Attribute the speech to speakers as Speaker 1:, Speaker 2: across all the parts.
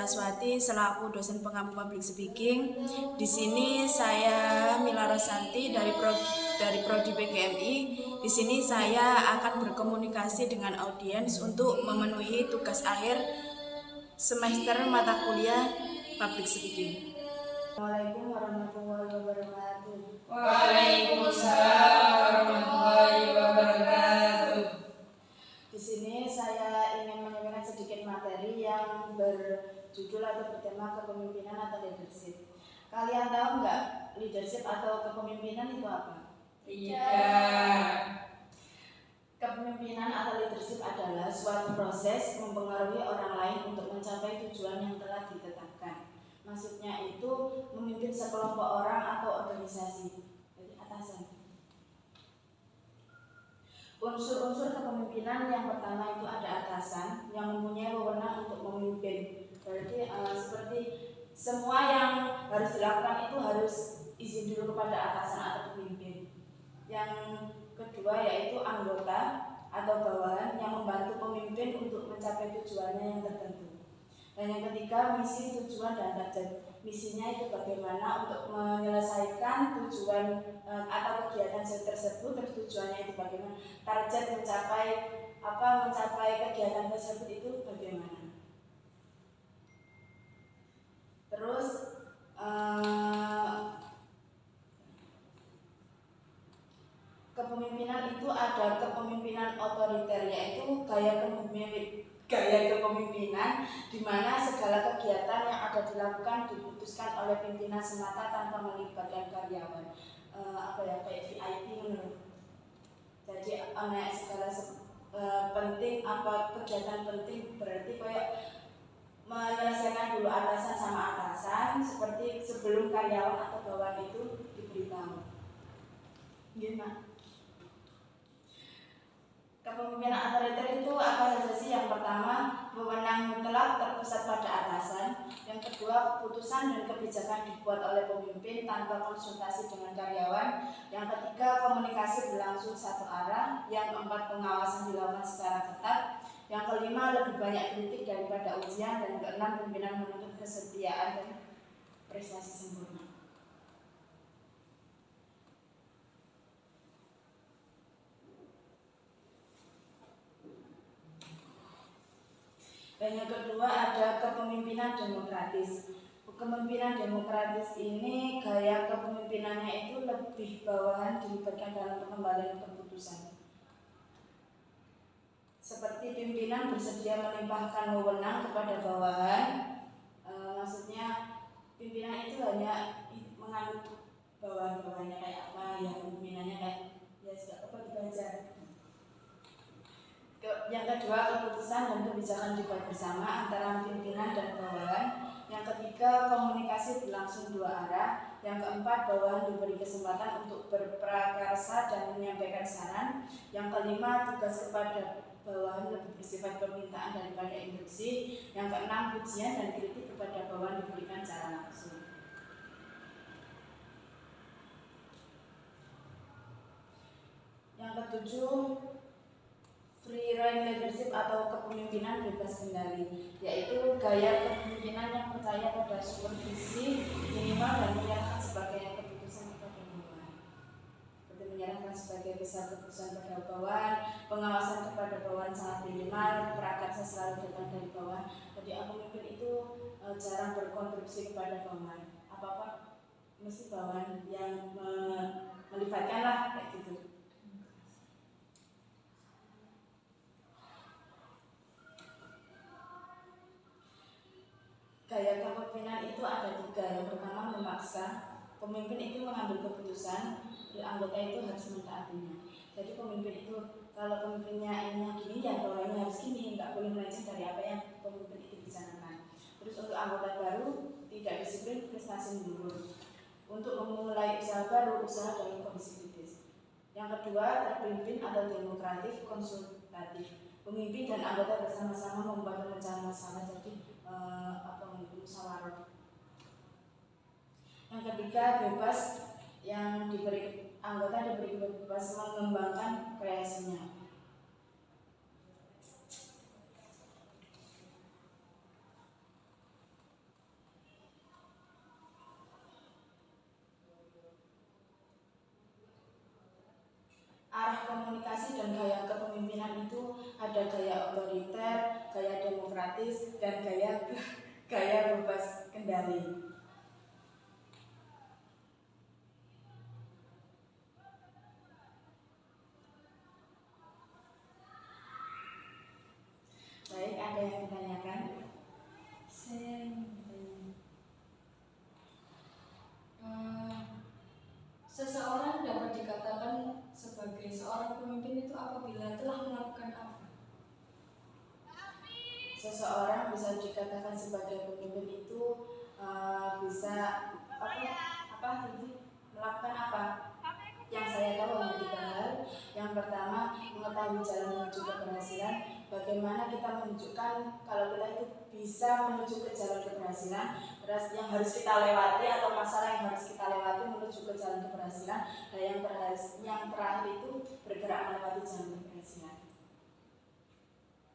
Speaker 1: Saraswati selaku dosen pengampu public speaking. Di sini saya Mila Rosanti dari Prodi PGMI. Di sini saya akan berkomunikasi dengan audiens untuk memenuhi tugas akhir semester mata kuliah public speaking. Assalamualaikum warahmatullahi wabarakatuh.
Speaker 2: Waalaikumsalam warahmatullahi wabarakatuh.
Speaker 1: Di sini saya ingin menyampaikan sedikit materi yang berjudul atau bertema kepemimpinan atau leadership. Kalian tahu nggak leadership atau kepemimpinan itu apa?
Speaker 2: Tidak.
Speaker 1: Kepemimpinan atau leadership adalah suatu proses mempengaruhi orang lain untuk mencapai tujuan yang telah ditetapkan. Maksudnya itu memimpin sekelompok orang atau organisasi. Jadi atasan. Unsur-unsur kepemimpinan yang pertama itu ada atasan yang mempunyai wewenang untuk memimpin. Berarti seperti semua yang harus dilakukan itu harus izin dulu kepada atasan atau pemimpin. Yang kedua yaitu anggota atau bawahan yang membantu pemimpin untuk mencapai tujuannya yang tertentu. Dan yang ketiga misi, tujuan, dan target. Misinya itu bagaimana untuk menyelesaikan tujuan atau kegiatan tersebut, terus tujuannya itu bagaimana, target mencapai kegiatan tersebut itu bagaimana. Terus kepemimpinan itu ada kepemimpinan otoriter, yaitu gaya kepemimpinan di mana segala kegiatan yang ada dilakukan diputuskan oleh pimpinan semata tanpa melibatkan karyawan. Kayak VIP menurut. Jadi segala penting kegiatan penting berarti kayak menyelesaikan dulu atasan sama atasan seperti sebelum karyawan atau bawahan itu diberitahu. Gimana? Kepemimpinan otoriter itu apa saja sih? Yang pertama, wewenang mutlak terpusat pada atasan. Yang kedua, keputusan dan kebijakan dibuat oleh pemimpin tanpa konsultasi dengan karyawan. Yang ketiga, komunikasi berlangsung satu arah. Yang keempat, pengawasan dilakukan secara ketat. Yang kelima, lebih banyak kritik daripada ujian. Dan keenam, pimpinan menuntut kesetiaan dan prestasi sempurna. Dan yang kedua ada kepemimpinan demokratis. Kepemimpinan demokratis ini gaya kepemimpinannya itu lebih bawahan dilibatkan dalam pengembangan keputusan. Seperti pimpinan bersedia melimpahkan wewenang kepada bawahan. Maksudnya pimpinan itu hanya menganut bawahan-bawahannya kayak apa, ya pimpinannya kayak ya sudah dibaca. Yang kedua, keputusan dan kebijakan dibuat bersama antara pimpinan dan bawahan. Yang ketiga, komunikasi berlangsung dua arah. Yang keempat, bawahan diberi kesempatan untuk berprakarsa dan menyampaikan saran. Yang kelima, tugas kepada bawahan lebih bersifat permintaan daripada instruksi. Yang keenam, pujian dan kritik kepada bawahan diberikan secara langsung. Yang ketujuh, free rein leadership atau kepemimpinan bebas kendali, yaitu gaya kepemimpinan yang percaya pada supervisi minimal dan menyerahkan sebagai keputusan kepada bawahan. Seperti menyerahkan sebagai besar keputusan pada bawahan, pengawasan kepada bawahan sangat minimal, prakarsa selalu datang dari bawahan. Jadi pemimpin itu jarang berkontribusi kepada bawahan. Apa-apa mesti bawahan yang melibatkan lah kayak gitu. Gaya kepemimpinan itu ada tiga. Yang pertama memaksa. Pemimpin itu mengambil keputusan, anggota itu harus mentaatinya. Jadi pemimpin itu kalau pemimpinnya ini gini ya bawahnya harus gini, nggak boleh melenceng dari apa yang pemimpin itu bicarakan. Terus untuk anggota baru tidak disiplin, prestasi menurun. Untuk memulai usaha baru, usaha dalam kondisi kritis. Yang kedua, terpimpin atau demokratif konsultatif. Pemimpin dan anggota bersama-sama membantu mencari masalah. Jadi musyawarah. Yang ketiga, bebas, yang diberi anggota diberi bebas mengembangkan kreasinya. itu ada gaya otoriter, gaya demokratis, dan gaya bebas kendali. Baik, ada yang ditanyakan?
Speaker 3: Seseorang dapat dikatakan sebagai seorang pemimpin itu apabila telah melakukan apa?
Speaker 1: Seseorang bisa dikatakan sebagai pemimpin itu bisa melakukan apa? Yang saya tahu hanya 3 hal. Yang pertama, mengetahui jalan menuju keberhasilan. Bagaimana kita menunjukkan kalau kita itu bisa menuju ke jalan keberhasilan. Terus yang harus kita lewati atau masalah yang harus kita lewati menuju ke jalan keberhasilan. Dan yang terakhir itu bergerak melewati jalan keberhasilan.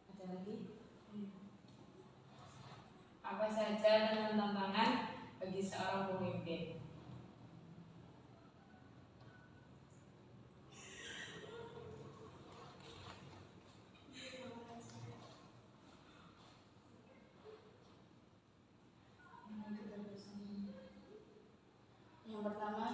Speaker 1: Ada lagi?
Speaker 2: Apa saja dengan tantangan bagi seorang pemimpin?
Speaker 1: Yang pertama,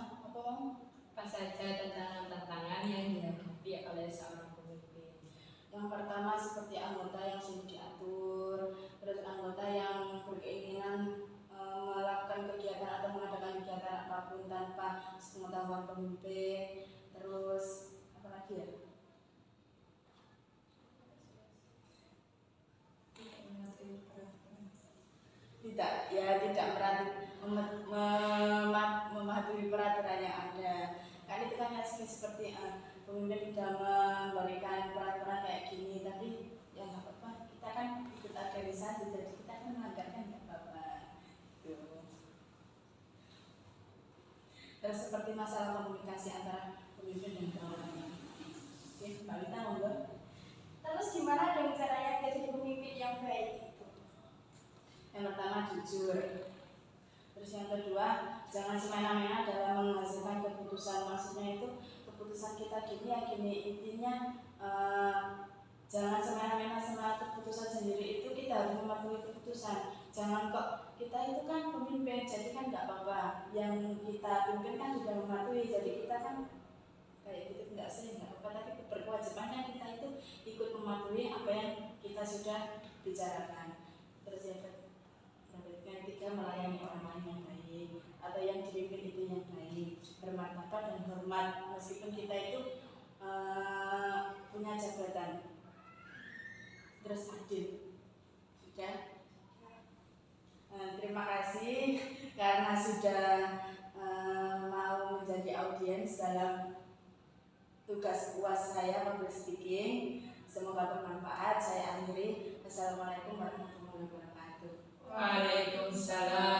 Speaker 2: Apa saja tantangan yang dihadapi oleh seorang pemimpin?
Speaker 1: Yang pertama seperti anggota yang sulit diatur, terus anggota yang berkeinginan melakukan kegiatan atau mengadakan kegiatan apapun tanpa sepengetahuan pemimpin. Terus apa lagi ya? Tidak mematuhi peraturan yang ada. Kan itu kan seperti pemimpin sudah memberikan peraturan kayak gini, tapi ya nggak apa-apa, kita kan ikut organisasi, jadi kita kan melanggarkan nggak apa-apa. Terus seperti masalah komunikasi antara pemimpin dan bawahannya. Oke, Mbak Lita monggo.
Speaker 3: Terus gimana dong caranya jadi pemimpin yang baik itu?
Speaker 1: Yang pertama jujur. Terus yang kedua, jangan semena-mena dalam menghasilkan keputusan. Maksudnya itu keputusan kita gini ya gini. Intinya jangan semena-mena sama keputusan sendiri, itu kita harus mematuhi keputusan. Jangan kok kita itu kan pemimpin, jadi kan nggak apa-apa. Yang kita pimpin kan sudah mematuhi, jadi kita kan kayak gitu nggak apa-apa. Tapi berkewajibannya kita itu ikut mematuhi apa yang kita sudah bicarakan. Terus yang ketiga, melayani orang lain yang baik, atau yang dipimpin itu yang baik, bermartabat dan hormat meskipun kita itu punya jabatan. Terus adil. Sudah. Terima kasih karena sudah mau menjadi audiens dalam tugas UAS saya public speaking. Semoga bermanfaat. Saya akhiri. Assalamualaikum warahmatullahi wabarakatuh.
Speaker 2: Waalaikumsalam